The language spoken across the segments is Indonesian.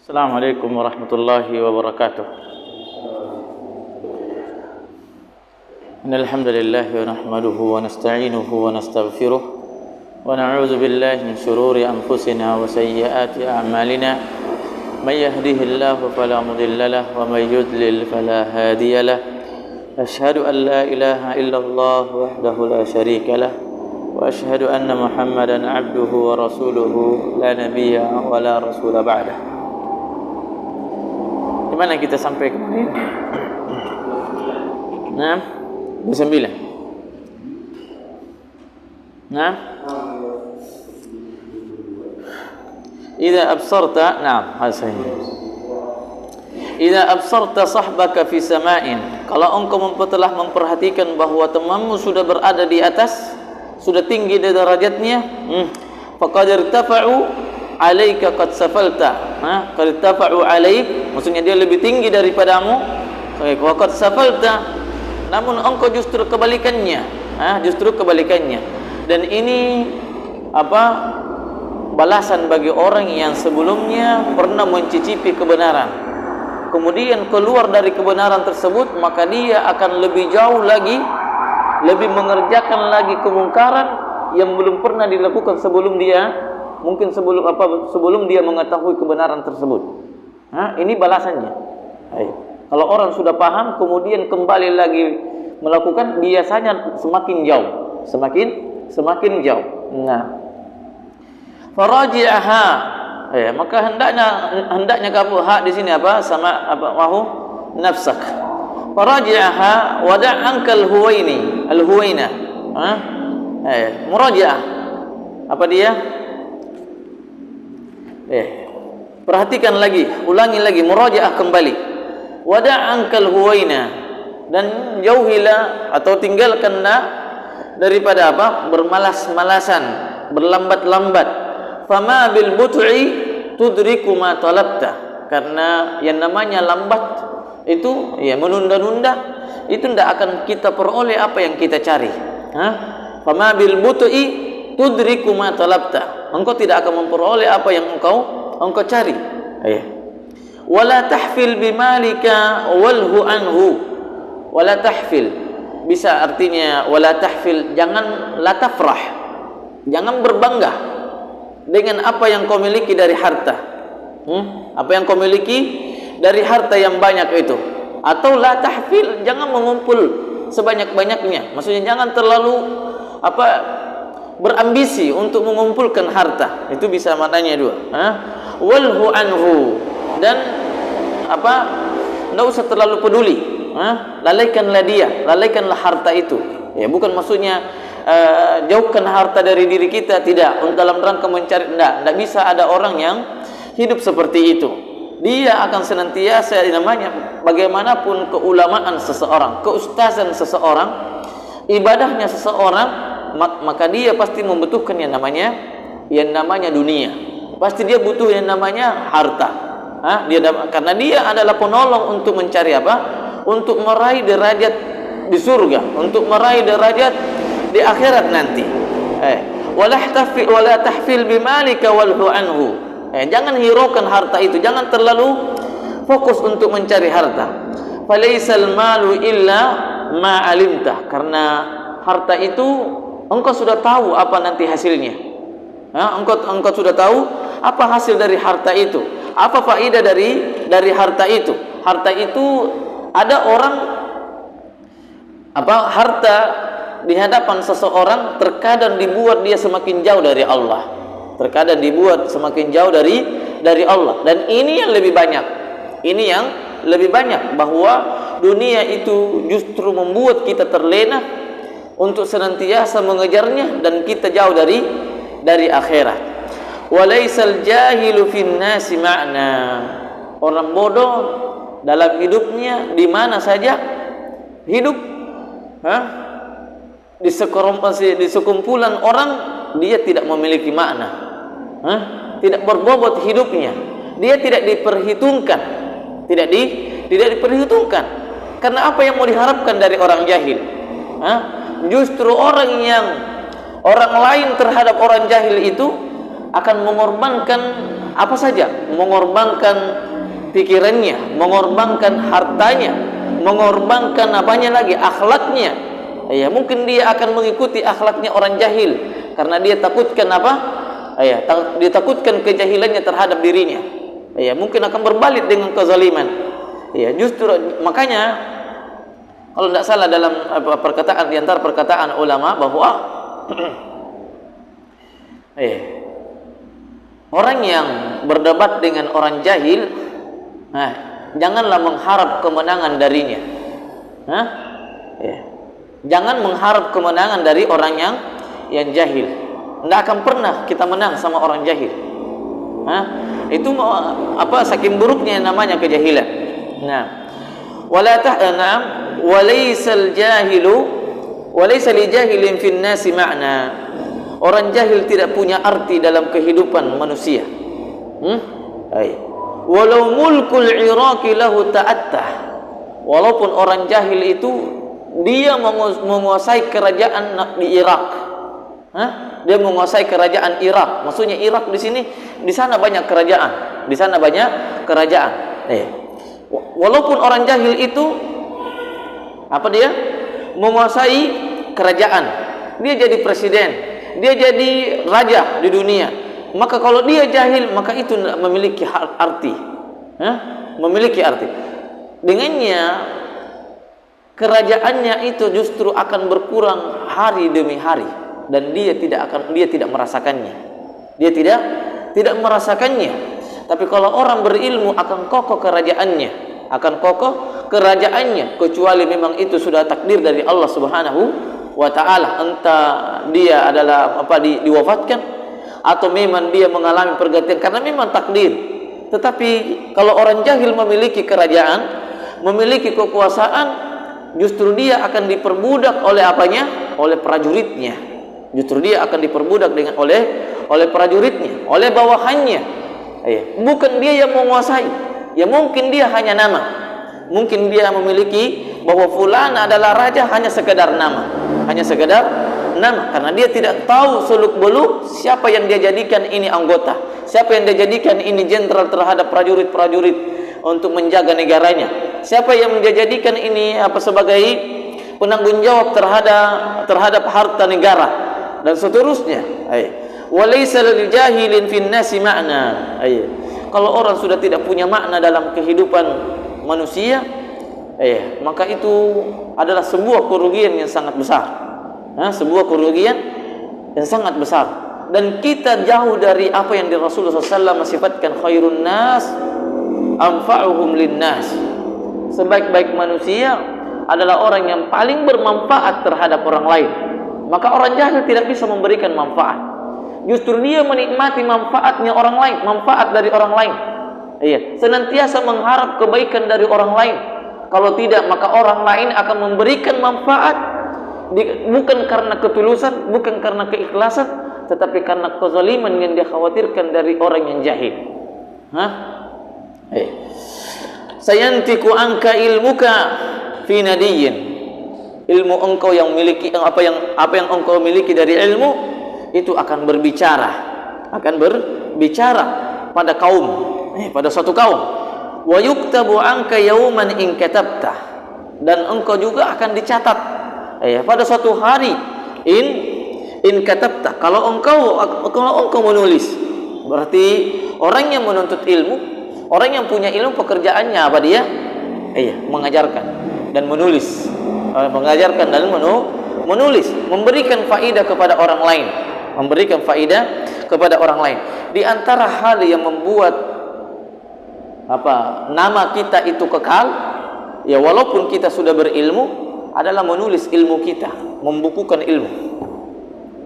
Assalamualaikum warahmatullahi wabarakatuh. Innal hamdalillah wa nahmaduhu wa nasta'inuhu wa nastaghfiruh wa na'udzu billahi min shururi anfusina wa sayyiati a'malina. May yahdihillahu fala mudilla lahu wa may yudlil fala hadiya lahu. Asyhadu an la ilaha illallah wahdahu la syarika lahu wa asyhadu anna Muhammadan 'abduhu wa rasuluhu la nabiyya wa la rasula ba'dahu. Di mana kita sampai kemarin? 29. Idza absarta, Idza absarta sahbaka fi sama'in, kalau engkau telah memperhatikan bahwa temanmu sudah berada di atas, sudah tinggi derajatnya, faqad irtafa'u alaika qad safalta. Qad irtafa'u alaik, maksudnya dia lebih tinggi daripadamu. Wa qad safalta, namun engkau justru kebalikannya. Dan ini balasan bagi orang yang sebelumnya pernah mencicipi kebenaran, kemudian keluar dari kebenaran tersebut, maka dia akan lebih jauh lagi, lebih mengerjakan lagi kemungkaran yang belum pernah dilakukan sebelum dia, mungkin sebelum dia mengetahui kebenaran tersebut. Ini balasannya. Kalau orang sudah paham kemudian kembali lagi melakukan, biasanya semakin jauh, semakin jauh. Faraji'aha, maka hendaknya kamu di sini nafsak. Faraji'aha wada'ankal huwaina. Muraji'ah. Apa dia? Perhatikan lagi, ulangi lagi, murajaah kembali. Wada'ankal huwaina, dan jauhilah atau tinggalkanlah daripada bermalas-malasan, berlambat-lambat. Fama bil but'i tudriku ma talabta, karena yang namanya lambat itu menunda-nunda, itu tidak akan kita peroleh apa yang kita cari. Fama bil but'i tudriku ma talabta, engkau tidak akan memperoleh apa yang engkau cari. Wala tahfil bimalika walhu anhu. Wala tahfil bisa artinya wala tahfil, jangan la tafrah, jangan berbangga dengan apa yang kau miliki dari harta. Apa yang kau miliki dari harta yang banyak itu. Atau la tahfil, jangan mengumpul sebanyak-banyaknya. Maksudnya jangan terlalu berambisi untuk mengumpulkan harta. Itu bisa maknanya dua. Walhu anhu, dan tidak usah terlalu peduli. Lalaikanlah dia, lalaikanlah harta itu. Bukan maksudnya jauhkan harta dari diri kita, tidak, dalam rangka mencari, tidak bisa ada orang yang hidup seperti itu. Dia akan senantiasa, namanya bagaimanapun keulamaan seseorang, keustazan seseorang, ibadahnya seseorang, maka dia pasti membutuhkan yang namanya dunia. Pasti dia butuh yang namanya harta. Karena dia adalah penolong untuk mencari untuk meraih derajat di surga, untuk meraih derajat di akhirat nanti. Wala tahfil bimalika walhu anhu. Jangan hiraukan harta itu, jangan terlalu fokus untuk mencari harta. Falaisal malu illa ma alimtah, karena harta itu engkau sudah tahu apa nanti hasilnya. Engkau sudah tahu apa hasil dari harta itu, apa faedah dari harta itu. Harta itu ada orang harta di hadapan seseorang terkadang dibuat dia semakin jauh dari Allah, terkadang dibuat semakin jauh dari Allah. Dan ini yang lebih banyak, bahwa dunia itu justru membuat kita terlena untuk senantiasa mengejarnya, dan kita jauh dari akhirat. Walaisal jahilu fin nasi ma'na, orang bodoh dalam hidupnya di mana saja hidup, di sekumpulan orang dia tidak memiliki makna, tidak berbobot hidupnya, dia tidak diperhitungkan, tidak diperhitungkan. Karena apa yang mau diharapkan dari orang jahil? Justru orang lain terhadap orang jahil itu akan mengorbankan apa saja, mengorbankan pikirannya, mengorbankan hartanya, mengorbankan apanya lagi, akhlaknya. Ya, mungkin dia akan mengikuti akhlaknya orang jahil karena dia takutkan apa? Ya, dia takutkan kejahilannya terhadap dirinya. Ya, mungkin akan berbalik dengan kezaliman. Ya, justru makanya kalau tidak salah dalam perkataan di antara perkataan ulama bahwa orang yang berdebat dengan orang jahil, janganlah mengharap kemenangan darinya. Jangan mengharap kemenangan dari orang yang jahil. Tidak akan pernah kita menang sama orang jahil. Itu saking buruknya yang namanya kejahilan. Nah, wala ta'ana walaysal jahilu walaysa li jahilin fin nasi ma'na. Orang jahil tidak punya arti dalam kehidupan manusia. Walau mulkul Iraqi lahu ta'attah. Walaupun orang jahil itu dia menguasai kerajaan di Irak. Dia menguasai kerajaan Irak. Maksudnya Irak di sini, di sana banyak kerajaan. Di sana banyak kerajaan. Walaupun orang jahil itu dia menguasai kerajaan. Dia jadi presiden, dia jadi raja di dunia. Maka kalau dia jahil, maka itu tidak memiliki arti. Memiliki arti. Dengannya kerajaannya itu justru akan berkurang hari demi hari dan dia tidak merasakannya. Dia tidak merasakannya. Tapi kalau orang berilmu akan kokoh kerajaannya, kecuali memang itu sudah takdir dari Allah Subhanahu wa taala, entah dia adalah diwafatkan atau memang dia mengalami pergantian karena memang takdir. Tetapi kalau orang jahil memiliki kerajaan, memiliki kekuasaan, justru dia akan diperbudak oleh oleh prajuritnya. Justru dia akan diperbudak oleh prajuritnya, oleh bawahannya. Bukan dia yang menguasai. Ya mungkin dia hanya nama. Mungkin dia memiliki bahwa fulan adalah raja hanya sekedar nama. Karena dia tidak tahu seluk-beluk siapa yang dia jadikan ini anggota, siapa yang dia jadikan ini jenderal terhadap prajurit-prajurit untuk menjaga negaranya, siapa yang dia jadikan ini sebagai penanggung jawab terhadap harta negara dan seterusnya. Walaysa lil jahilin fin nasi ma'na. Kalau orang sudah tidak punya makna dalam kehidupan manusia, maka itu adalah sebuah kerugian yang sangat besar. Sebuah kerugian yang sangat besar. Dan kita jauh dari apa yang Rasulullah SAW mensifatkan khairun nas anfa'uhum linnas. Sebaik-baik manusia adalah orang yang paling bermanfaat terhadap orang lain. Maka orang jahil tidak bisa memberikan manfaat. Justru dia menikmati manfaatnya orang lain, manfaat dari orang lain. Senantiasa mengharap kebaikan dari orang lain. Kalau tidak, maka orang lain akan memberikan manfaat bukan karena ketulusan, bukan karena keikhlasan, tetapi karena kezaliman yang dia khawatirkan dari orang yang jahil. Sayantiku angka ilmuka fi nadiyin. Ilmu engkau yang miliki apa yang engkau miliki dari ilmu itu akan berbicara pada kaum, pada suatu kaum. Wa yuktabu anka yauman in katabta, dan engkau juga akan dicatat pada suatu hari in katabta. Kalau engkau menulis, berarti orang yang menuntut ilmu, orang yang punya ilmu pekerjaannya apa dia? Mengajarkan dan menulis. Mengajarkan dan menulis, memberikan faedah kepada orang lain, Di antara hal yang membuat nama kita itu kekal, walaupun kita sudah berilmu, adalah menulis ilmu kita, membukukan ilmu.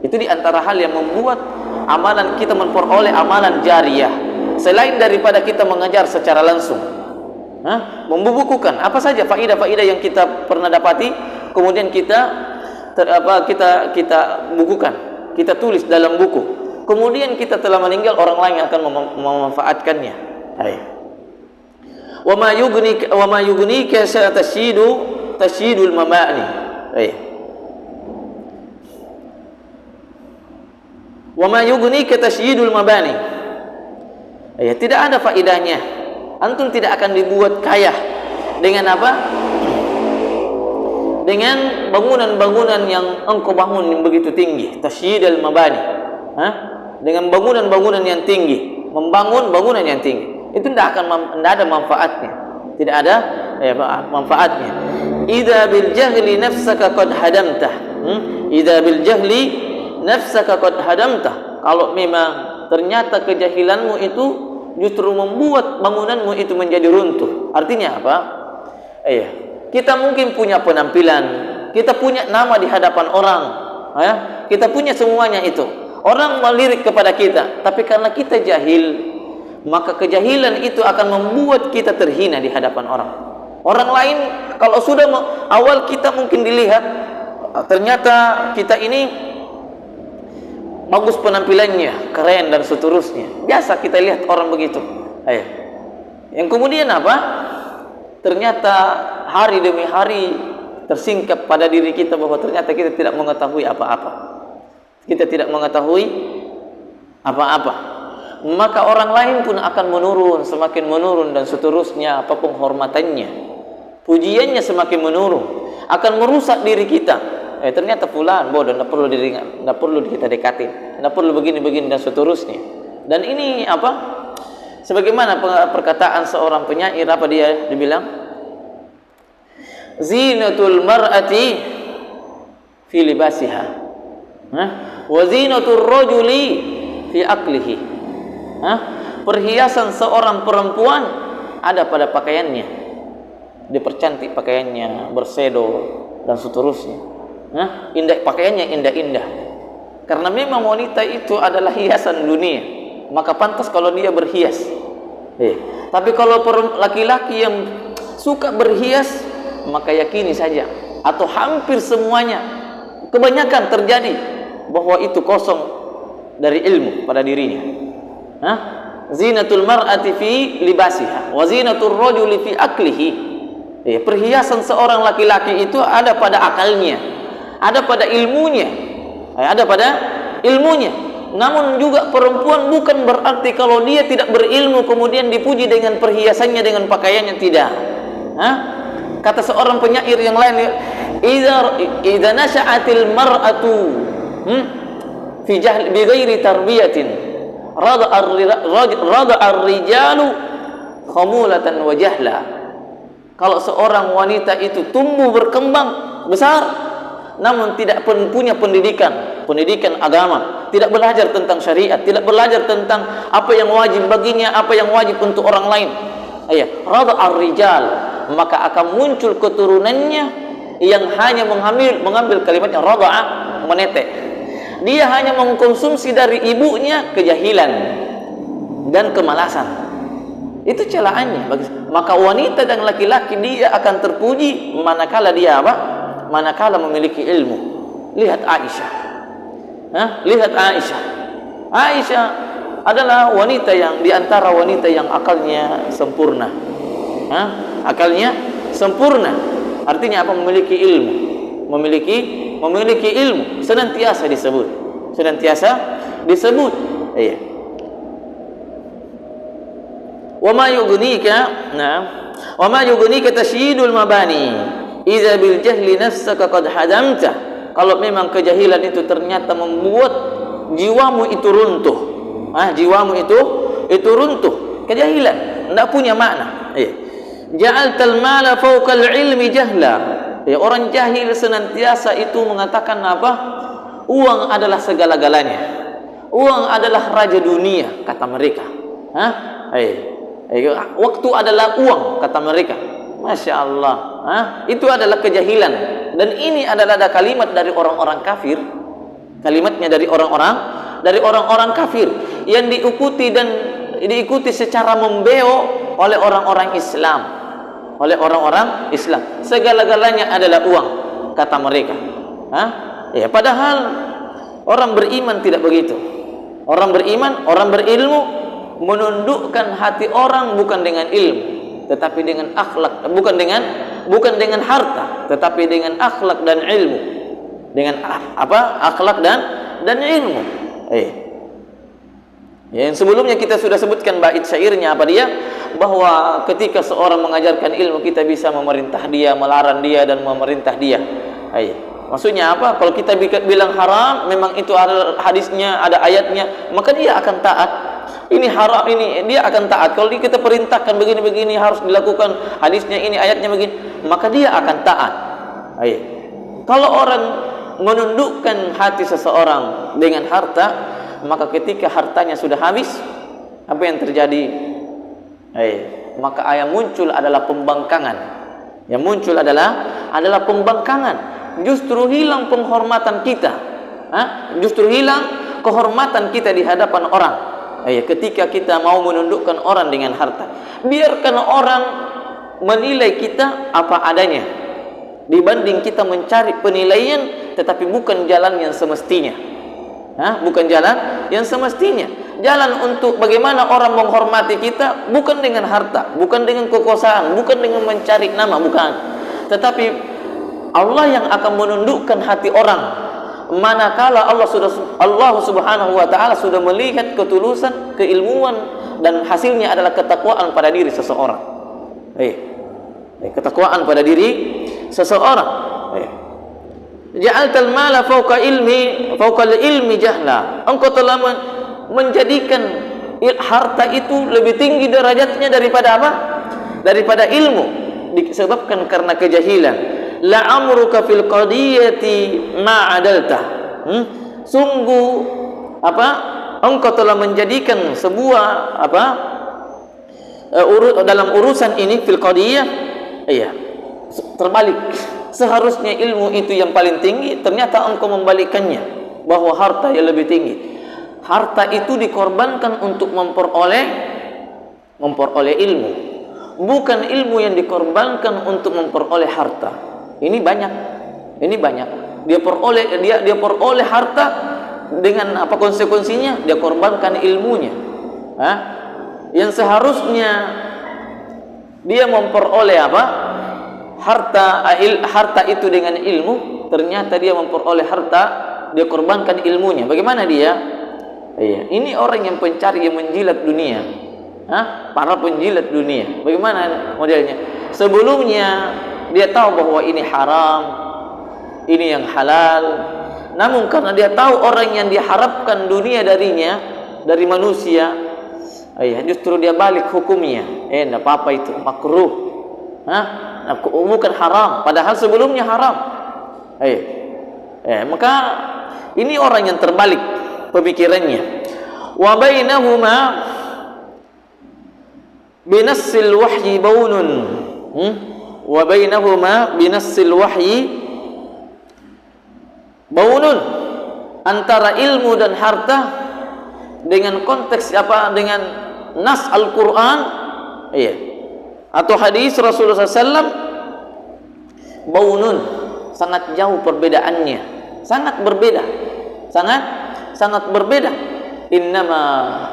Itu di antara hal yang membuat amalan kita memperoleh amalan jariyah, selain daripada kita mengajar secara langsung. Membukukan apa saja faedah-faedah yang kita pernah dapati, kemudian kita bukukan, kita tulis dalam buku. Kemudian kita telah meninggal, orang lain akan memanfaatkannya. Wa ma yughnika tasyidul mamani. Wa ma yughnika tasydidul mabani. Ya, tidak ada faedahnya. Antum tidak akan dibuat kaya dengan apa? Dengan bangunan-bangunan yang engkau bangun yang begitu tinggi, tasydidul mabani. Dengan bangunan-bangunan yang tinggi, membangun bangunan yang tinggi. Itu tidak ada manfaatnya. Tidak ada manfaatnya. Idza bil jahli nafsaka qad hadamtah. Idza bil jahli nafsaka qad hadamtah. Kalau memang ternyata kejahilanmu itu justru membuat bangunanmu itu menjadi runtuh. Artinya apa? Kita mungkin punya penampilan, kita punya nama di hadapan orang, kita punya semuanya itu. Orang melirik kepada kita, tapi karena kita jahil, maka kejahilan itu akan membuat kita terhina di hadapan orang. Orang lain kalau sudah awal kita mungkin dilihat, ternyata kita ini bagus penampilannya, keren dan seterusnya. Biasa kita lihat orang begitu. Yang kemudian apa? Ternyata hari demi hari tersingkap pada diri kita bahwa ternyata kita tidak mengetahui apa-apa. Kita tidak mengetahui apa-apa. Maka orang lain pun akan menurun, semakin menurun dan seterusnya. Apa penghormatannya, pujiannya semakin menurun, akan merusak diri kita. Ternyata fulan bodoh, tidak perlu kita dekati, tidak perlu begini-begini dan seterusnya. Dan ini apa? Sebagaimana perkataan seorang penyair, apa dia bilang? Zinatul mar'ati fi libasiha, wa zinatur rajuli fi aqlihi. Perhiasan seorang perempuan ada pada pakaiannya. Dipercantik pakaiannya, bersedo dan seterusnya. Indah pakaiannya, indah-indah. Karena memang wanita itu adalah hiasan dunia, maka pantas kalau dia berhias. Tapi kalau laki-laki yang suka berhias, maka yakini saja, atau hampir semuanya, kebanyakan terjadi bahwa itu kosong dari ilmu pada dirinya. Zinatul mar'ati fi libasiha wa zinatul rajuli fi aklihi. Perhiasan seorang laki-laki itu ada pada akalnya, ada pada ilmunya, Namun juga perempuan bukan berarti kalau dia tidak berilmu kemudian dipuji dengan perhiasannya, dengan pakaiannya, tidak. Kata seorang penyair yang lain, idza nasha'atil mar'atu fi jahl bi ghairi tarbiyatin rada ar-rijalu khamulatan wa jahla. Kalau seorang wanita itu tumbuh berkembang besar namun tidak punya pendidikan agama, tidak belajar tentang syariat, tidak belajar tentang apa yang wajib baginya, apa yang wajib untuk orang lain, rada ar-rijal, maka akan muncul keturunannya yang hanya mengambil kalimatnya rada'a, menetek. Dia hanya mengkonsumsi dari ibunya kejahilan dan kemalasan. Itu celaannya. Maka wanita dan laki-laki dia akan terpuji manakala dia manakala memiliki ilmu. Lihat Aisyah. Lihat Aisyah. Aisyah adalah wanita yang diantara wanita yang akalnya sempurna. Akalnya sempurna. Artinya apa? Memiliki ilmu. Memiliki ilmu senantiasa disebut. Wa ma yughnika tasydidul mabani idza bil jahli nafsaka qad hadamta. Kalau memang kejahilan itu ternyata membuat jiwamu itu runtuh. Jiwamu itu runtuh. Kejahilan tidak punya makna. Ja'altal mala fawqal ilmi jahla. Orang jahil senantiasa itu mengatakan apa? Uang adalah segala-galanya. Uang adalah raja dunia, kata mereka. Waktu adalah uang, kata mereka. Masya Allah. Itu adalah kejahilan. Dan ini adalah ada kalimat dari orang-orang kafir. Kalimatnya dari orang-orang kafir yang diikuti secara membeo oleh orang-orang Islam. Segala-galanya adalah uang, kata mereka. Padahal orang beriman tidak begitu. Orang beriman, orang berilmu menundukkan hati orang bukan dengan ilmu, tetapi dengan akhlak, bukan dengan harta, tetapi dengan akhlak dan ilmu. Dengan akhlak dan ilmu. Yang sebelumnya kita sudah sebutkan bait syairnya apa dia, bahwa ketika seorang mengajarkan ilmu kita bisa memerintah dia, melarang dia dan memerintah dia. Maksudnya apa? Kalau kita bilang haram, memang itu ada hadisnya, ada ayatnya, maka dia akan taat. Ini haram, ini dia akan taat. Kalau kita perintahkan begini-begini harus dilakukan, hadisnya ini, ayatnya begini, maka dia akan taat. Kalau orang menundukkan hati seseorang dengan harta, maka ketika hartanya sudah habis, apa yang terjadi? Maka yang muncul adalah pembangkangan. Yang muncul adalah pembangkangan. Justru hilang penghormatan kita. Justru hilang kehormatan kita di hadapan orang. Ketika kita mau menundukkan orang dengan harta, biarkan orang menilai kita apa adanya, dibanding kita mencari penilaian tetapi bukan jalan yang semestinya. Bukan jalan yang semestinya. Jalan untuk bagaimana orang menghormati kita bukan dengan harta, bukan dengan kekuasaan, bukan dengan mencari nama, bukan. Tetapi Allah yang akan menundukkan hati orang manakala Allah Subhanahu wa taala sudah melihat ketulusan, keilmuan, dan hasilnya adalah ketakwaan pada diri seseorang. Ketakwaan pada diri seseorang. Ja'altal mala fawqa ilmi jahla. Engkau telah menjadikan harta itu lebih tinggi derajatnya daripada apa? Daripada ilmu, disebabkan karena kejahilan. La amruka fil qadiyati ma adalta. Sungguh engkau telah menjadikan sebuah dalam urusan ini fil qadiyah terbalik. Seharusnya ilmu itu yang paling tinggi, ternyata engkau membalikkannya, bahwa harta yang lebih tinggi. Harta itu dikorbankan untuk memperoleh ilmu, bukan ilmu yang dikorbankan untuk memperoleh harta. Ini banyak. Dia peroleh harta dengan apa konsekuensinya? Dia korbankan ilmunya. Yang seharusnya dia memperoleh harta itu dengan ilmu, ternyata dia memperoleh harta, dia korbankan ilmunya. Bagaimana dia? Ini orang yang pencari, yang menjilat dunia. Para penjilat dunia. Bagaimana modelnya? Sebelumnya dia tahu bahwa ini haram, ini yang halal. Namun karena dia tahu orang yang diharapkan dunia darinya, dari manusia, justru dia balik hukumnya. Tidak apa-apa itu, makruh. Bukan haram, padahal sebelumnya haram. Maka ini orang yang terbalik pemikirannya. Wa bainahuma binassil wahyi baunun. Wa bainahuma binassil wahyi baunun. Antara ilmu dan harta dengan konteks dengan nas Al-Quran atau hadis Rasulullah SAW, baunun, sangat jauh perbedaannya, sangat berbeda. Innama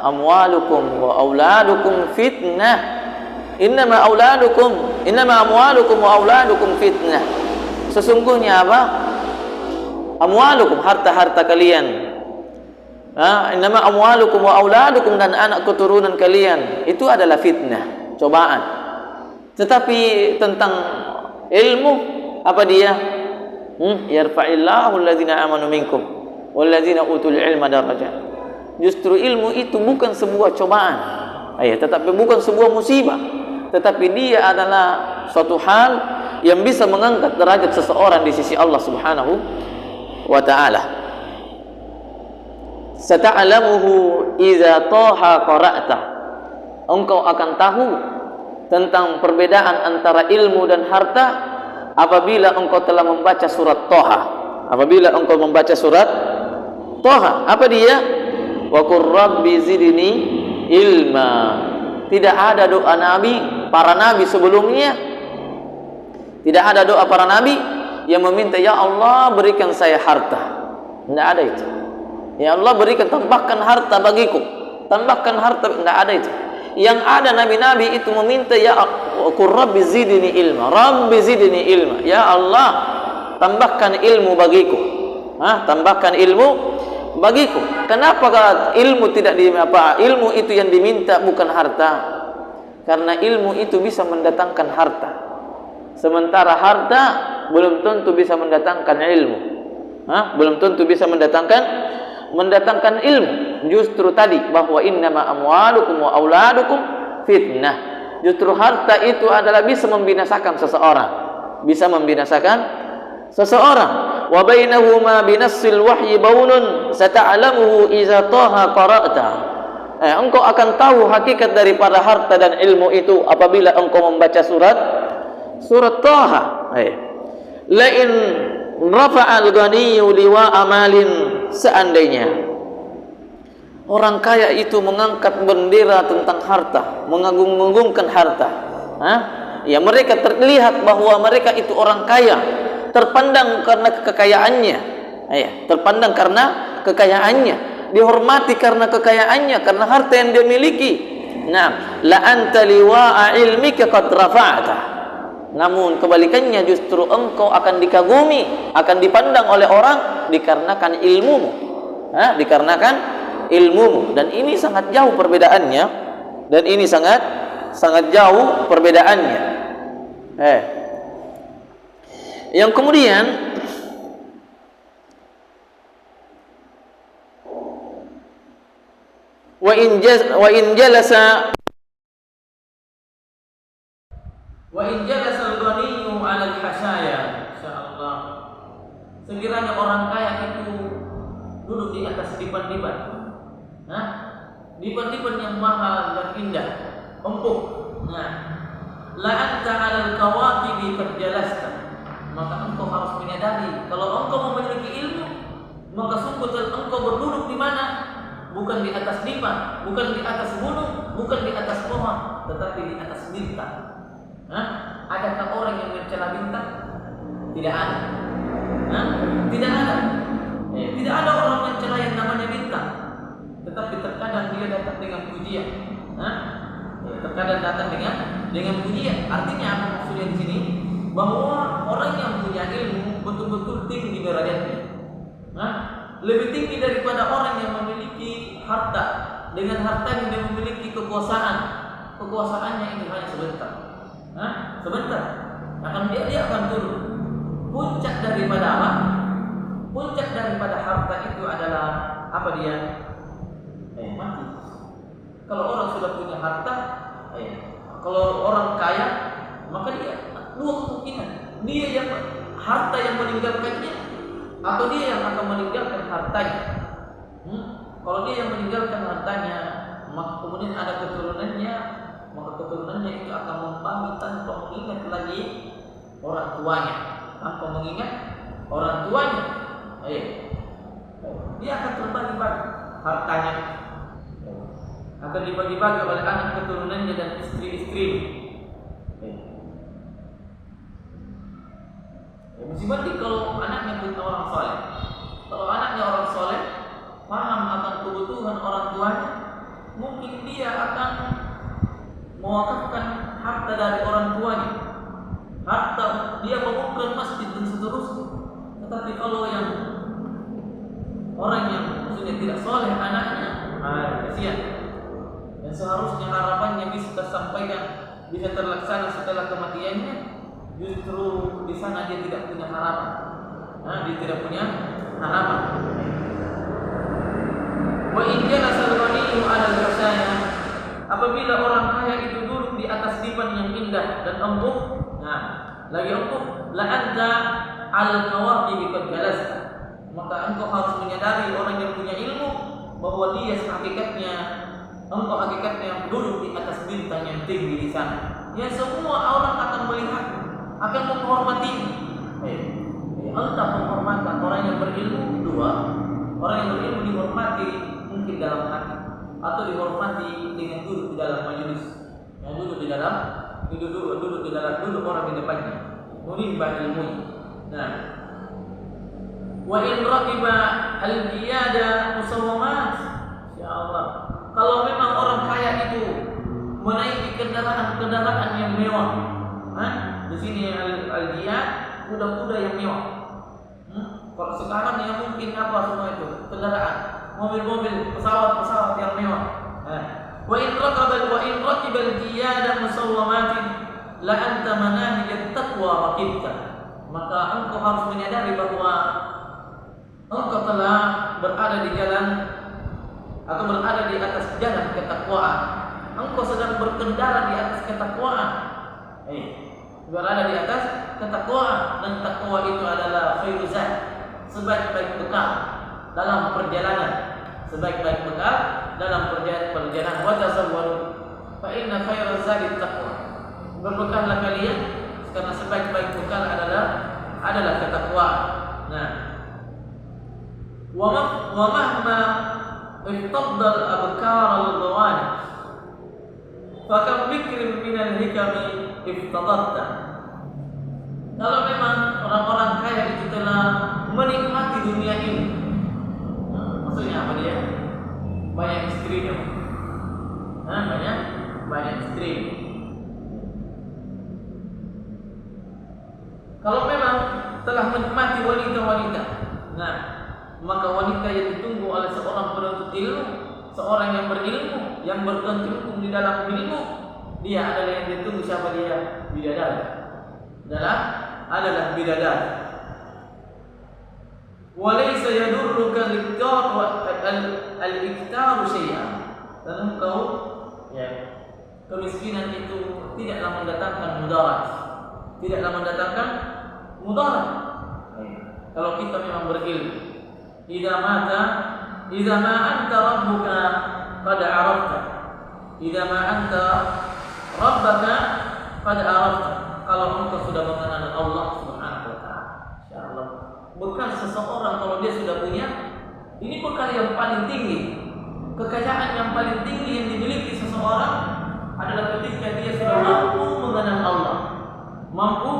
amwalukum wa auladukum fitnah. Innama amwalukum wa auladukum fitnah. Sesungguhnya amwalukum, harta-harta kalian. Innama amwalukum wa auladukum, dan anak keturunan kalian itu adalah fitnah, cobaan. Tetapi tentang ilmu, apa dia? Yarfa'illahu alladzina amanu minkum walladzina utul ilma darajat. Justru ilmu itu bukan sebuah cobaan, tetapi bukan sebuah musibah, tetapi dia adalah suatu hal yang bisa mengangkat derajat seseorang di sisi Allah Subhanahu wa taala. Sata'lamuhu idza taha qara'ta. Engkau akan tahu tentang perbedaan antara ilmu dan harta apabila engkau telah membaca surat Toha. Apabila engkau membaca surat Toha, apa dia? Wa qur rabbi zidni ilma. Tidak ada doa para nabi sebelumnya. Tidak ada doa para nabi yang meminta, ya Allah berikan saya harta. Tidak ada itu. Ya Allah berikan, tambahkan harta bagiku. Tambahkan harta, tidak ada itu. Yang ada nabi-nabi itu meminta, ya qur rabbi zidni ilma. Rabbi zidni ilma. Ya Allah tambahkan ilmu bagiku. Tambahkan ilmu bagiku. Kenapa ilmu tidak ilmu itu yang diminta bukan harta? Karena ilmu itu bisa mendatangkan harta. Sementara harta belum tentu bisa mendatangkan ilmu. Belum tentu bisa mendatangkan ilmu. Justru tadi bahwa innama amwalukum wa auladukum fitnah. Justru harta itu adalah bisa membinasakan seseorang. Bisa membinasakan seseorang. Wa bainahuma binassil wahyi baunun sata'lamuhu idza taha qara'ta. Engkau akan tahu hakikat daripada harta dan ilmu itu apabila engkau membaca surat Taha. La in rafa'al ghaniyyu liwa amalin, seandainya orang kaya itu mengangkat bendera tentang harta, mengagung-agungkan harta, ya mereka terlihat bahwa mereka itu orang kaya, terpandang karena kekayaannya, terpandang karena kekayaannya, dihormati karena kekayaannya, karena harta yang dia miliki. Nah, la anta liwa'a ilmika qad rafa'ta. Namun kebalikannya, justru engkau akan dikagumi, akan dipandang oleh orang dikarenakan ilmumu. Dikarenakan ilmumu. Dan ini sangat jauh perbedaannya. Dan ini sangat jauh perbedaannya. Yang kemudian wa in jalasa al-ghaniyyu 'ala al-hasaya, insyaallah, sekiranya orang kaya itu duduk di atas dipan-dipan, dipan-dipan yang mahal dan indah, empuk, la anta 'ala al-kawakibi qad jalasta, maka engkau harus menyadari kalau engkau memiliki ilmu, maka sungguh engkau berduduk di mana? Bukan di atas dipan, bukan di atas gunung, bukan di atas pohon, tetapi di atas bintang. Adakah orang yang mencela bintang? Tidak ada. Tidak ada. Tidak ada orang mencela yang namanya bintang. Tetapi terkadang dia datang dengan pujian. Terkadang datang dengan pujian. Artinya apa maksudnya di sini? Bahwa orang yang punya ilmu betul-betul tinggi derajatnya. Lebih tinggi daripada orang yang memiliki harta. Dengan hartanya dia memiliki kekuasaan. Kekuasaannya ini hanya sebentar. Sebentar. Dia akan turun. Puncak daripada apa? Puncak daripada harta itu adalah apa dia? Mati. Kalau orang sudah punya harta, kalau orang kaya, maka dia dua kemungkinan. Dia yang harta yang meninggalkannya, atau dia yang akan meninggalkan hartanya. Kalau dia yang meninggalkan hartanya, maka kemudian ada keturunannya, maka keturunannya itu akan membagi tanpa mengingat lagi orang tuanya, tanpa mengingat orang tuanya. Dia akan terbagi-bagi hartanya, akan dibagi-bagi oleh anak keturunannya dan istri-istrinya. Mesti kalau anaknya bukan orang soleh. Kalau anaknya orang soleh, paham akan kebutuhan orang tuanya, mungkin dia akan mewakafkan harta dari orang tuanya. Harta dia membangun masjid dan seterusnya. Tetapi kalau yang orang yang maksudnya tidak soleh anaknya, kasihan. Dan seharusnya harapannya bisa tersampaikan, bisa terlaksana setelah kematiannya, justru di sana dia tidak punya harapan. Dia tidak punya harapan. Wa in jalasa al-ghaniyyu 'ala al-hasaya, apabila orang kaya itu duduk di atas dipan yang indah dan empuk, lagi empuk, la anta al-kawakibi qad jalasta, maka engkau harus menyadari orang yang punya ilmu bahwa dia hakikatnya, engkau hakikatnya yang duduk di atas bintang yang tinggi di sana. Ya, semua orang akan melihat, akan menghormati. Entah penghormatan orang yang berilmu dua, orang yang berilmu dihormati mungkin dalam hati, atau dihormati dengan duduk di dalam majelis, yang duduk di dalam duduk orang di depannya, menimba ilmunya. Wa in raqiba al-qiyada musawwamat, insyaallah. Kalau memang orang kaya itu menaiki kendaraan yang mewah, di sini al-qiyad kuda-kuda yang mewah. Kalau sekarang ya mungkin apa semua itu kendaraan, mobil-mobil, pesawat-pesawat yang mewah. Wa in raqibal qiyada musawwamatin la anta manahij taqwa raqibta. Maka engkau harus menyadari bahwa engkau telah berada di jalan atau berada di atas jalan ketakwaan. Engkau sedang berkendara di atas ketakwaan. Berada di atas ketakwaan, dan takwa itu adalah khairul zad, sebaik-baik bekal dalam perjalanan, sebaik-baik bekal dalam perjalanan. Wa tasawwaru fa inna khairaz zadi taqwa. Berbekallah kalian karena sebaik-baik bekal adalah ketakwaan. Nah, wa mahma iftadal abkar al-ghawani fa kam bikrin min al-hikami iftadatta. Kalau memang orang-orang kaya itu telah menikmati dunia ini, maksudnya apa dia? Banyak istrinya, banyak istri. Kalau memang telah menikmati wanita-wanita, nah maka wanita yang ditunggu oleh seorang penuntut ilmu, seorang yang berilmu, yang berkecimpung di dalam ilmu, dia adalah yang ditunggu. Siapa dia? Bidadari. Adalah bidadari. Walaysa yadurruka al-iktaru syai'an. Dan engkau, kemiskinan itu tidaklah mendatangkan mudarat. Tidaklah mendatangkan mudarat. Kalau kita memang berilmu, idza ma anta rabbuka qad arafta. Idza ma anta rabbaka qad arafta. Kalau engkau sudah mengenal Allah Subhanahu wa taala, insyaallah bekal seseorang kalau dia sudah punya, ini bekal yang paling tinggi. Kekayaan yang paling tinggi yang dimiliki seseorang adalah ketika dia sudah mampu mengenal Allah. Mampu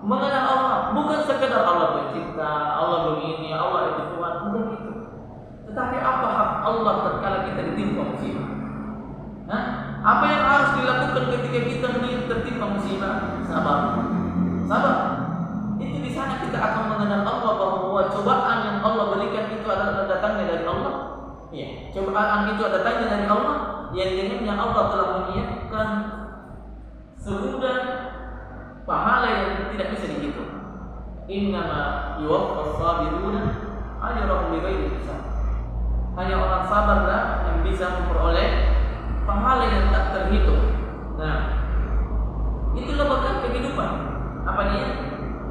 mengenal Allah, bukan sekedar Allah pencipta, Allah begini, Allah itu Tuhan, bukan itu. Tetapi apa hak Allah tatkala kita ditimpa musibah? Apa yang harus dilakukan ketika kita tertimpa musibah? Sabar. Itu di sana kita akan mengenal Allah, bahwa cobaan yang Allah berikan itu adalah datangnya dari Allah. Iya, cobaan itu datangnya dari Allah, yang dengannya Allah telah menyiapkan sebuah pahala yang tidak bisa dihitung. Innama yuwaffas sabiruna ajrahum bighairi hisab. Hanya orang sabarlah yang bisa memperoleh pahala yang tak terhitung. Nah, itulah bekal kehidupan. Apa dia?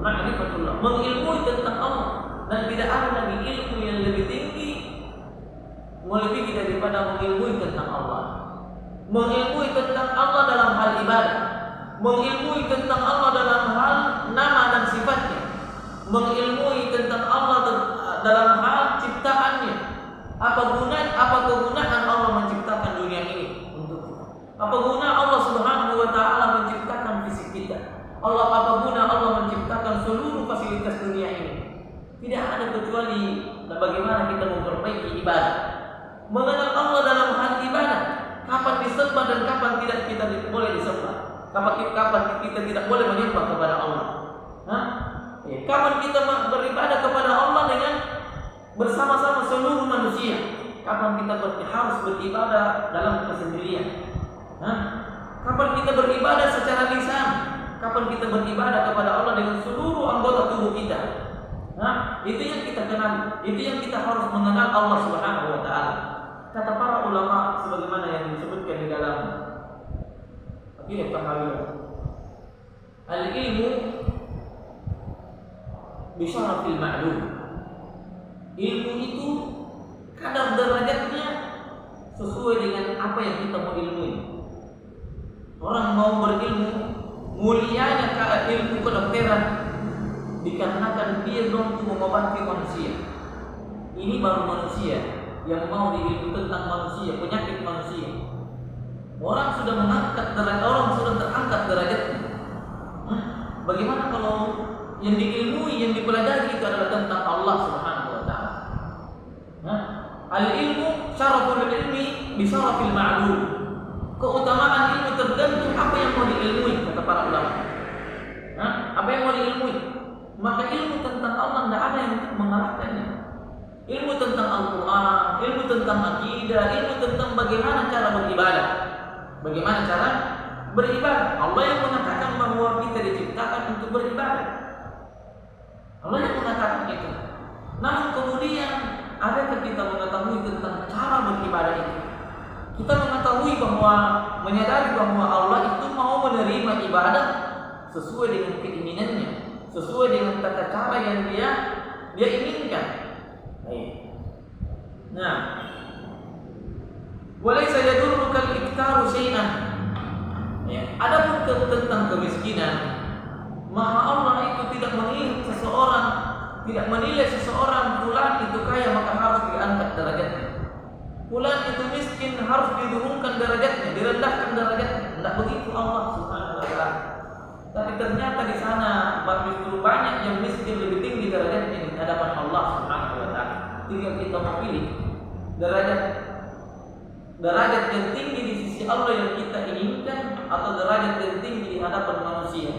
Ma'rifatullah, mengilmui tentang Allah, dan tidak ada lagi ilmu yang lebih tinggi melebihi daripada mengilmui tentang Allah. Mengilmui tentang Allah dalam hal ibadah, mengilmui tentang Allah dalam hal nama dan sifatnya, mengilmui tentang Allah dalam hal ciptaannya. Apa kegunaan Allah menciptakan dunia ini untuk kita? Apa guna Allah Subhanahu wa taala menciptakan fisik kita? Apa guna Allah menciptakan seluruh fasilitas dunia ini? Tidak ada kecuali bagaimana kita memperbaiki ibadah. Mengenal Allah dalam hal ibadah, kapan disembah dan kapan tidak kita boleh disembah. Kapan kita tidak boleh menyembah kepada Allah? Kapan kita beribadah kepada Allah dengan bersama-sama seluruh manusia? Kapan kita harus beribadah dalam kesendirian? Kapan kita beribadah secara lisan? Kapan kita beribadah kepada Allah dengan seluruh anggota tubuh kita? Itu yang kita kenal, itu yang kita harus mengenal Allah Subhanahu wa taala. Kata para ulama sebagaimana yang disebutkan di dalam Aqidah Tahawiyah, al-ilmu bisyarafil ma'lum. Ilmu itu kadar derajatnya sesuai dengan apa yang kita mau ilmui. Orang mau berilmu, mulianya ilmu kedokteran dikarenakan dia mampu mengobati manusia. Ini baru manusia yang mau diilmu tentang manusia, penyakit manusia. Orang sudah mengangkat derajat, orang sudah terangkat derajatnya. Bagaimana kalau yang diilmui, yang dipelajari itu adalah tentang Allah Subhanahu wa taala? Al-ilmu syaraful ilmi bi syarafil ma'lum. Keutamaan ilmu tergantung apa yang mau diilmui, kata para ulama. Apa yang mau diilmui? maka ilmu tentang Allah tidak ada yang mengalahkannya. Ilmu tentang Al-Quran, ilmu tentang akidah, ilmu tentang bagaimana cara beribadah. Bagaimana cara beribadah? Allah yang mengatakan bahwa kita diciptakan untuk beribadah. Allah yang mengatakan itu. Namun kemudian adakah kita mengetahui tentang cara beribadah itu? Kita mengetahui bahwa, menyadari bahwa Allah itu mau menerima ibadah sesuai dengan keinginannya, sesuai dengan tata cara yang dia inginkan. Nah, walaysa yadurruka al-iktaru syai'an. Adapun tentang kemiskinan, maka Allah itu tidak menilai seseorang fulan itu kaya maka harus diangkat derajatnya. Fulan itu miskin harus diturunkan derajatnya, direndahkan derajatnya. Tidak begitu Allah Subhanahu wa taala. Tapi ternyata di sana justru banyak yang miskin lebih tinggi derajatnya di hadapan Allah Subhanahu wa taala. Tinggal kita memilih derajat yang tinggi di sisi Allah yang kita inginkan atau derajat yang tinggi di hadapan manusia.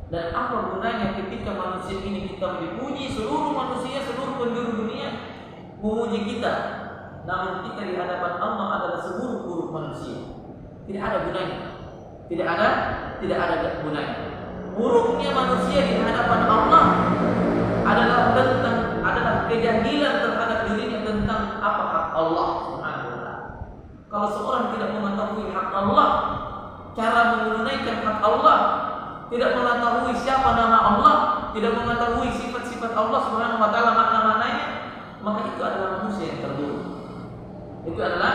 Dan apa gunanya ketika manusia ini kita dipuji, seluruh manusia, seluruh penjuru dunia memuji kita, namun kita di hadapan Allah adalah seburuk-buruk manusia. Tidak ada gunanya. Tidak ada gunanya. Buruknya manusia di hadapan Allah adalah kejahilan terhadap dirinya tentang apa hak Allah Subhanahu wa taala. Kalau seorang tidak mengetahui hak Allah, cara menunaikan hak Allah, tidak mengetahui siapa nama Allah, tidak mengetahui sifat-sifat Allah Subhanahu wa taala makna-maknanya, maka itu adalah manusia yang terburuk. Itu adalah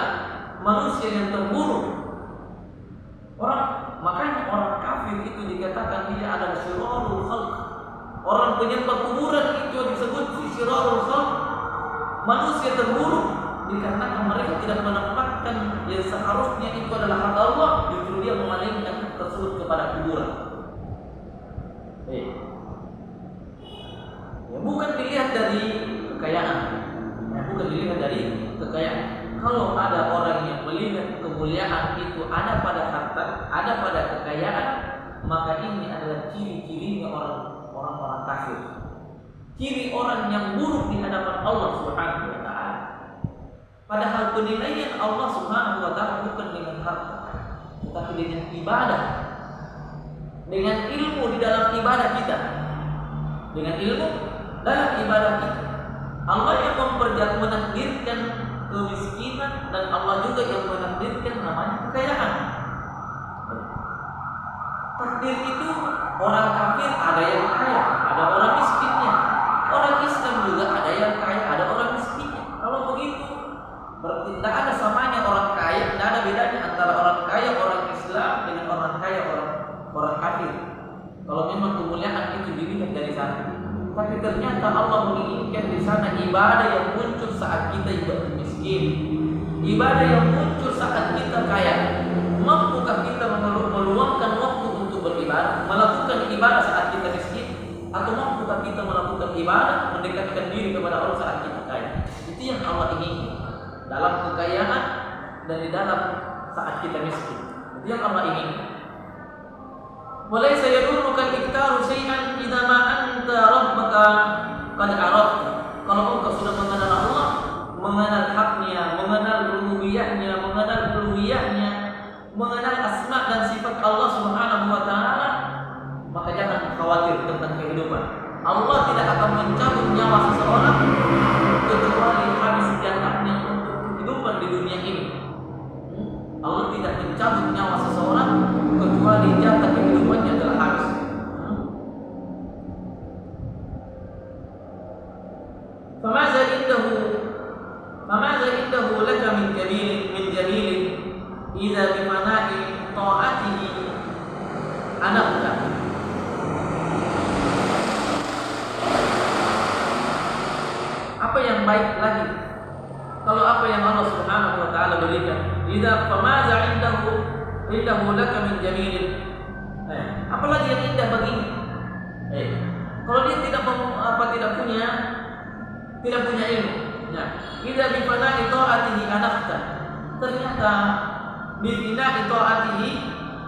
manusia yang terburuk. Makanya orang kafir itu dikatakan dia adalah syirarul khalq. Orang penyembah kuburan itu disebut syirarul khalq. Manusia terburuk dikarenakan mereka tidak menempatkan yang seharusnya itu adalah hak Allah, justru dia memalingkan hak tersebut kepada kuburan. Bukan dilihat dari kekayaan. Bukan dilihat dari kekayaan. Kalau ada orang yang melihat kemuliaan itu ada pada harta, ada pada kekayaan, maka ini adalah ciri-cirinya orang-orang kafir. Ciri orang yang buruk di hadapan Allah Subhanahu wa taala. Padahal penilaian Allah Subhanahu wa taala bukan dengan harta, tetapi dengan ibadah. Dengan ilmu di dalam ibadah kita. Dengan ilmu dalam ibadah kita. Allah yang menakdirkan kemiskinan dan Allah juga yang menakdirkan namanya kekayaan. Takdir itu orang kafir ada yang kaya, ada orang miskinnya. Orang Islam juga ada yang kaya, ada orang miskinnya. Kalau begitu berarti tidak ada samanya orang kaya, tidak ada bedanya antara orang kaya orang Islam dengan orang kaya orang kafir. Kalau memang kemuliaan itu dilihat dari sana. Tapi ternyata Allah menginginkan di sana ibadah yang muncul saat kita ibadah miskin, ibadah yang muncul saat kita kaya. Mampukah kita meluangkan waktu untuk beribadah, melakukan ibadah saat kita miskin, atau mampukah kita melakukan ibadah mendekatkan diri kepada Allah saat kita kaya? Itu yang Allah inginkan dalam kekayaan dan di dalam saat kita miskin. Itu yang Allah inginkan. Walaysa yadurruka al-iktaru syai'an idza ma anta rabbaka qad arafta. Kalau engkau sudah mengenal Allah, mengenal haknya, mengenal rububiyahnya, mengenal uluhiyahnya, mengenal asma dan sifat Allah Subhanahu wa taala, maka jangan khawatir tentang kehidupan. Allah tidak akan mencabut nyawa seseorang kecuali habis jatahnya untuk kehidupan di dunia ini. Allah tidak mencabut nyawa seseorang kecuali jatah kehidupannya telah habis. Famaza indahu laka min jamilin idza bimana'i ta'atihi anabta. Apa yang baik lagi kalau apa yang Allah Subhanahu wa taala berikan? Idza famaza indahu laka min jamilin. Apalagi yang indah baginya? Kalau dia tidak punya ilmu. Nah, idza bi fana'i ta'atihi anafta. Ternyata bi fana'i ta'atihi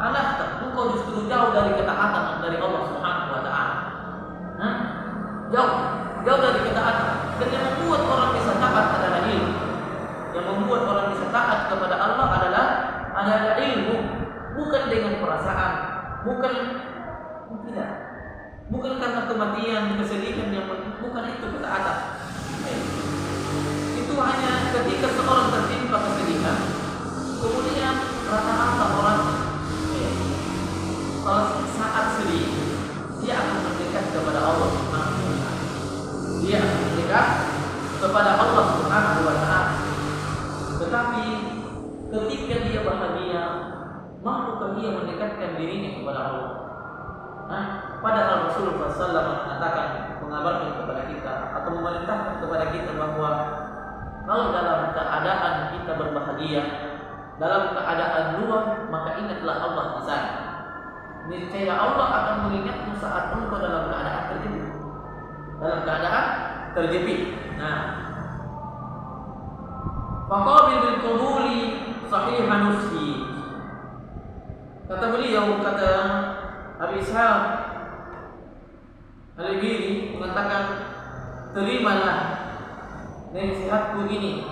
anafta. Engkau justru jauh dari ketaatan dari Allah Subhanahu wa taala. Jauh, jauh dari ketaatan. Dan yang membuat orang bisa taat adalah ilmu. Yang membuat orang bisa taat kepada Allah adalah ilmu, bukan dengan perasaan, bukan tidak, bukan karena kematian, kesedihan yang bukan itu ketaatan. Itu hanya ketika seorang tertimpa kesedihan, kemudian rata-rata orang kalau saat sedih dia akan mendekat kepada Allah Subhanahu wa taala. Dia akan mendekat kepada Allah Subhanahu wa taala. Tetapi ketika dia bahagia, mampukah dia mendekatkan dirinya kepada Allah? Padahal Rasulullah SAW mengatakan, mengabarkan kepada kita atau memerintahkan kepada kita bahwa kalau dalam keadaan kita berbahagia, dalam keadaan luar, maka ingatlah Allah di sana. Niscaya Allah akan mengingatmu saat engkau dalam keadaan terjepit. Dalam keadaan terjepit. Nah, faqabil bil qubuli sahihan nusi. Kata beliau, kata Abi Ishaq Al-Biri mengatakan, terimalah nasihatku ini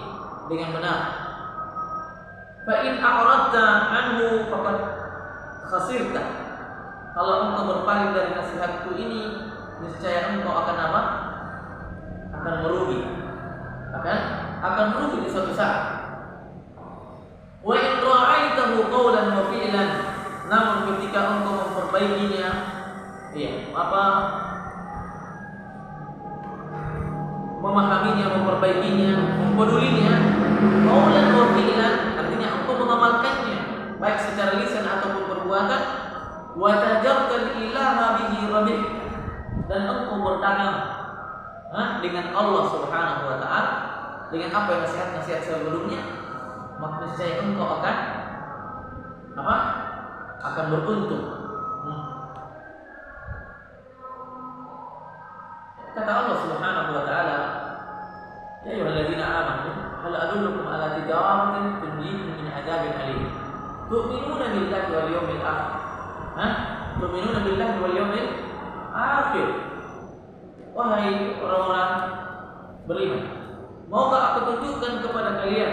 dengan benar. Fa in a'radta anhu faqad khasirta. Kalau engkau berpaling dari nasihatku ini, niscaya engkau akan apa? Akan merugi. Akan merugi di suatu saat. Wa in ra'aitahu qawlan wa fi'lan, namun ketika engkau memperbaikinya, memahaminya, memperbaikinya, mempedulinya, qawlan wa fi'lan, artinya engkau mengamalkannya baik secara lisan ataupun perbuatan, wa tajartal ilaha bihi rabih, dan engkau berdagang dengan Allah Subhanahu wa taala dengan apa yang nasihat-nasihat sebelumnya, maka niscaya engkau akan beruntung. Kata Allah Subhanahu wa taala, ya ayyuhalladzina amanu hal adullukum ala tijaratin tunjikum min adzabin alim tu'minuna billahi wal yawmil akhir. Tu'minuna billahi wal yawmil akhir. Wahai orang-orang beriman, maukah aku tunjukkan kepada kalian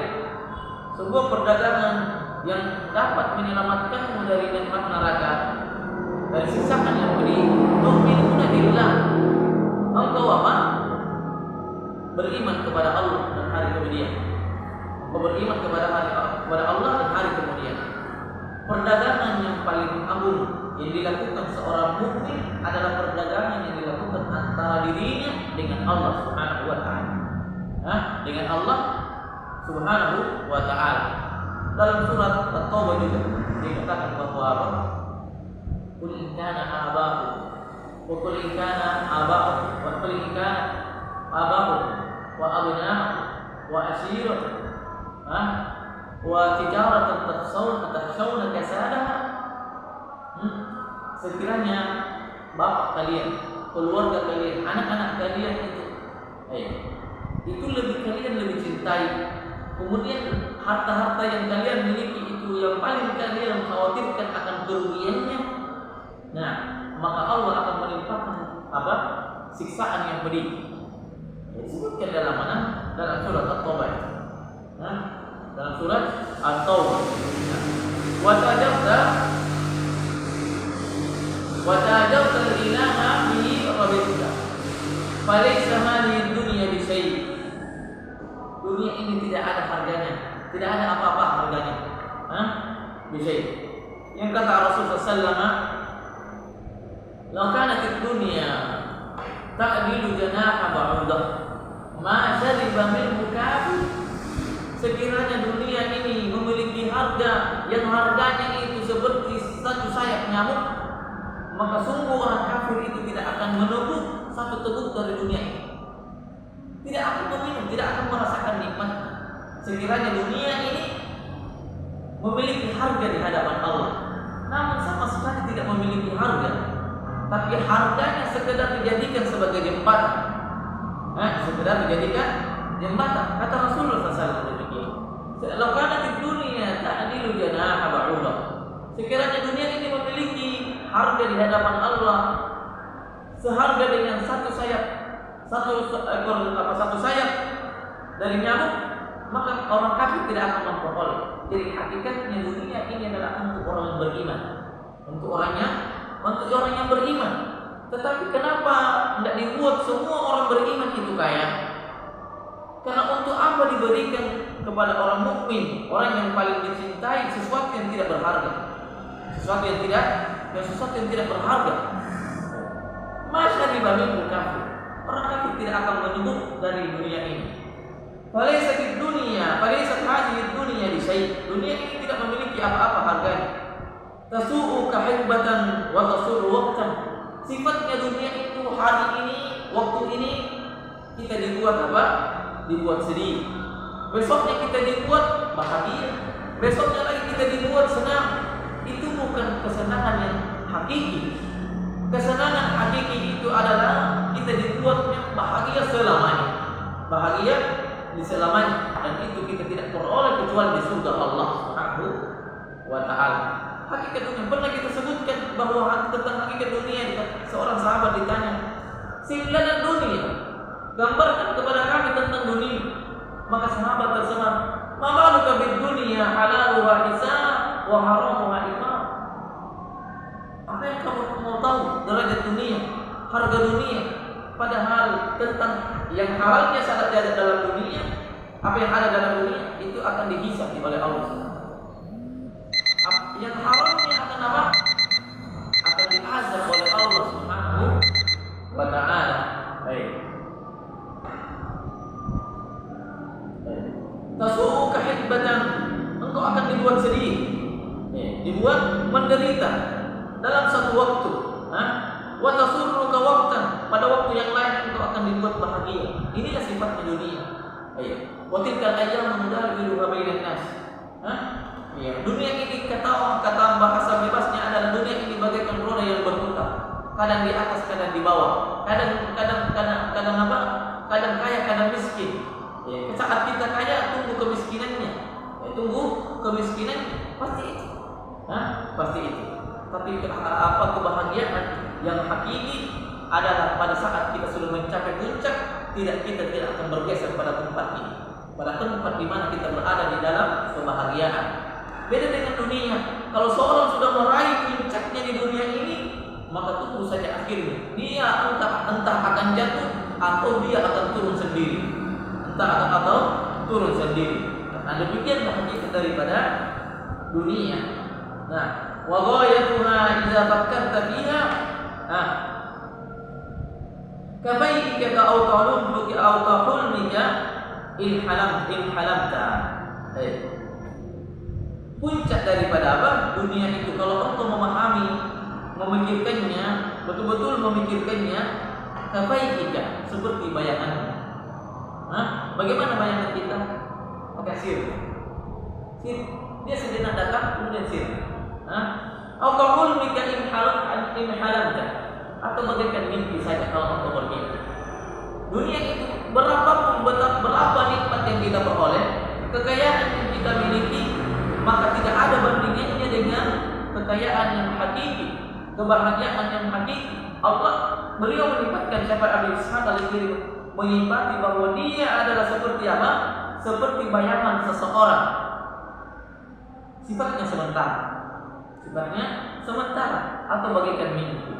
sebuah perdagangan yang dapat menyelamatkanmu dari nikmat neraka, dari siksaan yang pedih? Tu'minuna billah, engkau beriman kepada Allah dan hari kemudian. Engkau beriman kepada Allah dan hari kemudian. Perdagangan yang paling agung yang dilakukan seorang mukmin adalah perdagangan yang dilakukan antara dirinya dengan Allah Subhanahu wa taala. Dengan Allah Subhanahu wa taala. Dalam surat At-Taubah juga dikatakan bahwa qul in kana aba'ukum wa qul in kana aba'ukum wa qul in kana aba'ukum wa abna'ukum wa ashiratukum wa tijaratan takhshawna kasadaha. Sekiranya bapak kalian, keluarga kalian, anak-anak kalian itu kalian lebih cintai, kemudian harta-harta yang kalian miliki itu yang paling kalian khawatirkan akan kerugiannya, nah maka Allah akan melimpahkan siksaan yang pedih. Disebutkan dalam mana? Dalam surat At-Taubah. Dalam surat At-Taubah. Wa tajarta ilaha bihi rabbika falaysa hadhihi dunya bi syai'. Dunia ini tidak ada harganya, tidak ada apa-apa harganya. Bi syai'. Yang kata Rasulullah sallallahu alaihi wasallam, "Law kanat ad-dunya ta'dilu janaha ba'udah ma syariba minhu kafir." Sekiranya dunia ini memiliki harga yang harganya itu seperti satu sayap nyamuk, maka sungguh orang kafir itu tidak akan meneguk satu teguk dari dunia ini, tidak akan meminum, tidak akan merasakan nikmat. Sekiranya dunia ini memiliki harga di hadapan Allah, namun sama sekali tidak memiliki harga, tapi harganya sekedar dijadikan sebagai jembatan. Sekedar dijadikan jembatan. Kata Rasulullah SAW demikian. Law kanat dunya ta'dilu janaha ba'udah. Sekiranya dunia ini memiliki harga di hadapan Allah seharga dengan satu sayap satu sayap dari nyamuk, maka orang kafir tidak akan memperoleh. Jadi hakikatnya dunia ini adalah untuk orang yang beriman, untuk orang yang beriman. Tetapi kenapa tidak dibuat semua orang beriman itu kaya? Karena untuk apa diberikan kepada orang mukmin, orang yang paling dicintai, sesuatu yang tidak berharga, sesuatu yang tidak berharga. Masa dibanding kafir, orang kafir tidak akan menyebut dari dunia ini. Falaisat hadhihi dunya bi syai'. Dunia ini tidak memiliki apa-apa harganya. Tasu'u kahibatan wa tasuru waqtan. Sifatnya dunia itu hari ini, waktu ini kita dibuat apa? Dibuat sedih. Besoknya kita dibuat bahagia. Besoknya lagi kita dibuat senang. Itu bukan kesenangan yang hakiki. Kesenangan hakiki itu adalah kita dibuatnya bahagia selamanya. Bahagia di selamanya, dan itu kita tidak peroleh kecuali di surga Allah Subhanahu wa taala. Hakikat dunia pernah kita sebutkan bahwa tentang hakikat dunia, seorang sahabat ditanya, "Silana dunia, gambarkan kepada kami tentang dunia." Maka sahabat tersenyum, "Ma baluka bid dunya halaluha hisab wa haramuha iqam." Apa yang kamu mau tahu derajat dunia, harga dunia, padahal tentang yang halalnya sangat ada dalam dunia, apa yang ada dalam dunia itu akan dihisab oleh Allah SWT. Yang haramnya akan apa? Akan diazab oleh Allah Subhanahu wa taala. Tasu'u kahibatan, engkau akan dibuat sedih, dibuat menderita dalam satu waktu. Wa tasurruka waqtan, pada waktu yang lain engkau akan dibuat bahagia. Inilah sifatnya dunia. Wa tilkal ayyamu nudawiluha bainan nas. Dunia ini kata bahasa bebasnya adalah dunia ini bagaikan roda yang berputar. Kadang di atas, kadang di bawah. Kadang apa? Kadang kaya, kadang miskin. Saat kita kaya, tunggu kemiskinannya. Pasti itu. Pasti itu. Tapi apa kebahagiaan yang hakiki adalah pada saat kita sudah mencapai puncak, kita tidak akan bergeser pada tempat ini, pada tempat di mana kita berada di dalam kebahagiaan. Beda dengan dunia. Kalau seorang sudah meraih puncaknya di dunia ini, maka tunggu saja akhirnya. Dia entah akan jatuh atau dia akan turun sendiri. Nah, demikianlah hakikat daripada dunia. Nah, wa ghayatuha idza fakkarta fiha kafaika ka awqalubika aw tahulmika in halamta. Puncak daripada apa? Dunia itu kalau engkau memahami, memikirkannya, betul-betul memikirkannya, kafaika, seperti bayanganmu. Bagaimana bayangan kita? Pakai sirna. Dia sejenak datang kemudian sirna. Atau kahulmika in halamta, atau bagaikan mimpi saja kalau engkau bermimpi. Dunia itu berapa nikmat yang kita peroleh, kekayaan yang kita miliki, maka tidak ada bandingannya dengan kekayaan yang hakiki, kebahagiaan yang hakiki. Beliau melibatkan Syekh Abi Ishaq Al-Ghirri, menyifati bahwa dia adalah seperti apa? Seperti bayangan seseorang. Sifatnya sementara atau bagaikan mimpi.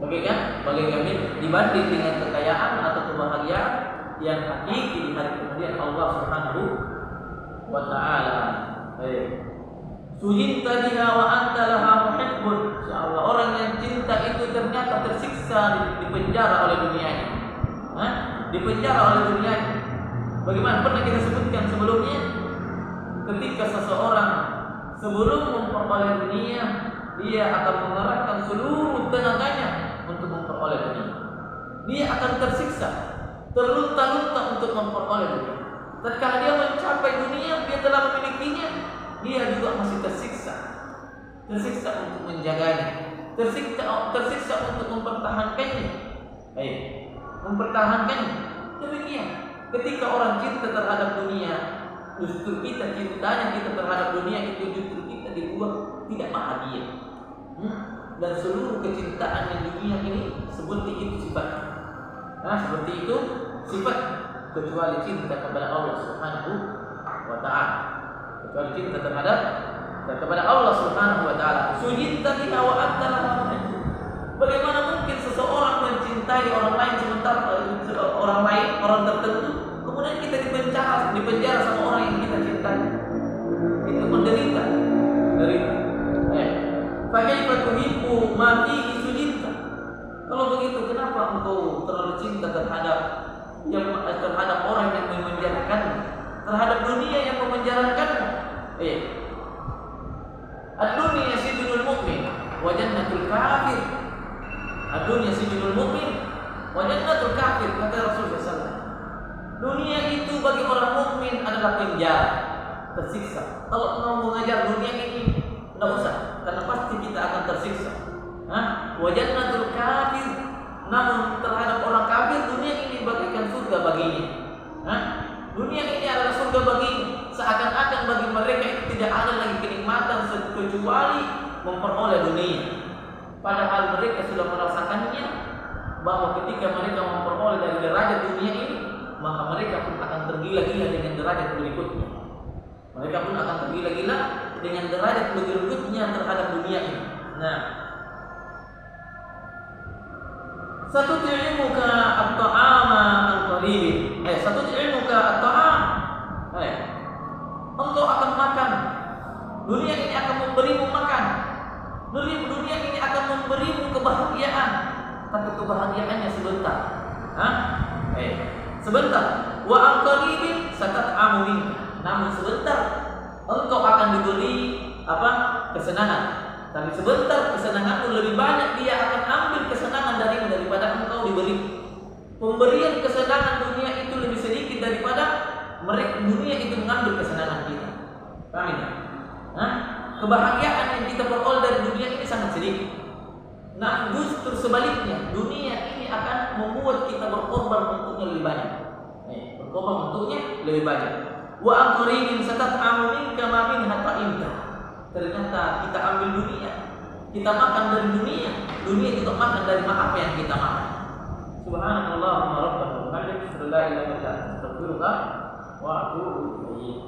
Bagaikan mimpi dibanding dengan kekayaan atau kebahagiaan yang hakiki di hari kemudian Allah Subhanahu wa taala. Sujinta biha wa anta laha muhibbun. Insyaallah orang yang cinta itu ternyata tersiksa di penjara oleh dunia ini. Dipenjara oleh dunia ini. Bagaimana pernah kita sebutkan sebelumnya, ketika seseorang sebelum memperoleh dunia, dia akan mengerahkan seluruh tenaganya untuk memperoleh dunia. Dia akan tersiksa, terlunta-lunta untuk memperoleh dunia. Tatkala dia mencapai dunia, dia telah memilikinya, dia juga masih tersiksa untuk menjaganya, tersiksa untuk mempertahankannya. Demikian. Ketika orang cinta terhadap dunia, justru cintanya kita terhadap dunia itu justru kita dibuat tidak bahagia. Dan seluruh kecintaan yang dunia ini seperti itu sifatnya. Nah, seperti itu sifat, kecuali cinta kepada Allah Subhanahu wa taala. Kecuali cinta terhadap kepada Allah Subhanahu wa taala. Sujinta biha wa anta la. Bagaimana mungkin seseorang mencintai orang lain sementara orang lain, orang tertentu, kemudian kita dipenjara sama orang yang kita cintai? Itu menderita. Fa kaifa tuhibbu ma fihi sujinta? Kalau begitu, kenapa engkau terlalu cinta terhadap orang yang memenjarakanmu, terhadap dunia yang memenjarakanmu? Ad-dunya sijnul mu'min wa jannatul kafir. Ad-dunya sijnul mu'min wa jannatul kafir, kata Rasulullah SAW. Dunia itu bagi orang mukmin adalah penjara, tersiksa. Kalau mau mengajar dunia ini, tidak usah, karena pasti kita akan tersiksa. Wa jannatul kafir, namun terhadap orang kafir dunia ini bagaikan surga baginya. Dunia ini adalah surga baginya. Seakan-akan bagi mereka itu tidak ada lagi kenikmatan kecuali memperoleh dunia. Padahal mereka sudah merasakannya, bahwa ketika mereka memperoleh dari derajat dunia ini, maka mereka pun akan tergila-gila dengan derajat berikutnya. Mereka pun akan tergila-gila dengan derajat berikutnya terhadap dunia ini. Nah, satu ilmuka at-ta'ama an qaribin. Satu ilmuka at-ta'am. Engkau akan makan. Dunia ini akan memberimu makan. Dunia ini akan memberimu kebahagiaan, tapi kebahagiaannya sebentar. Sebentar. Wa an qaribin satat'amu minka. Namun sebentar engkau akan diberi kesenangan. Tapi sebentar kesenanganmu lebih banyak dia akan ambil kesenangan darimu daripada engkau diberi. Pemberian kesenangan dunia itu lebih sedikit daripada dunia itu mengambil kesenangan kita. Paham ya? Kebahagiaan yang kita peroleh dari dunia ini sangat sedikit. Nah, justru sebaliknya, dunia ini akan membuat kita berkorban untuknya lebih banyak. Berkorban untuknya lebih banyak. Wa aqribin satat'amu minka ma minha ta'imta. Ternyata kita ambil dunia, kita makan dari dunia juga makan dari apa yang kita makan. Subhanallahumma rabbana wa bihamdika la ilaha illa anta astaghfiruka wa atubu ilaik.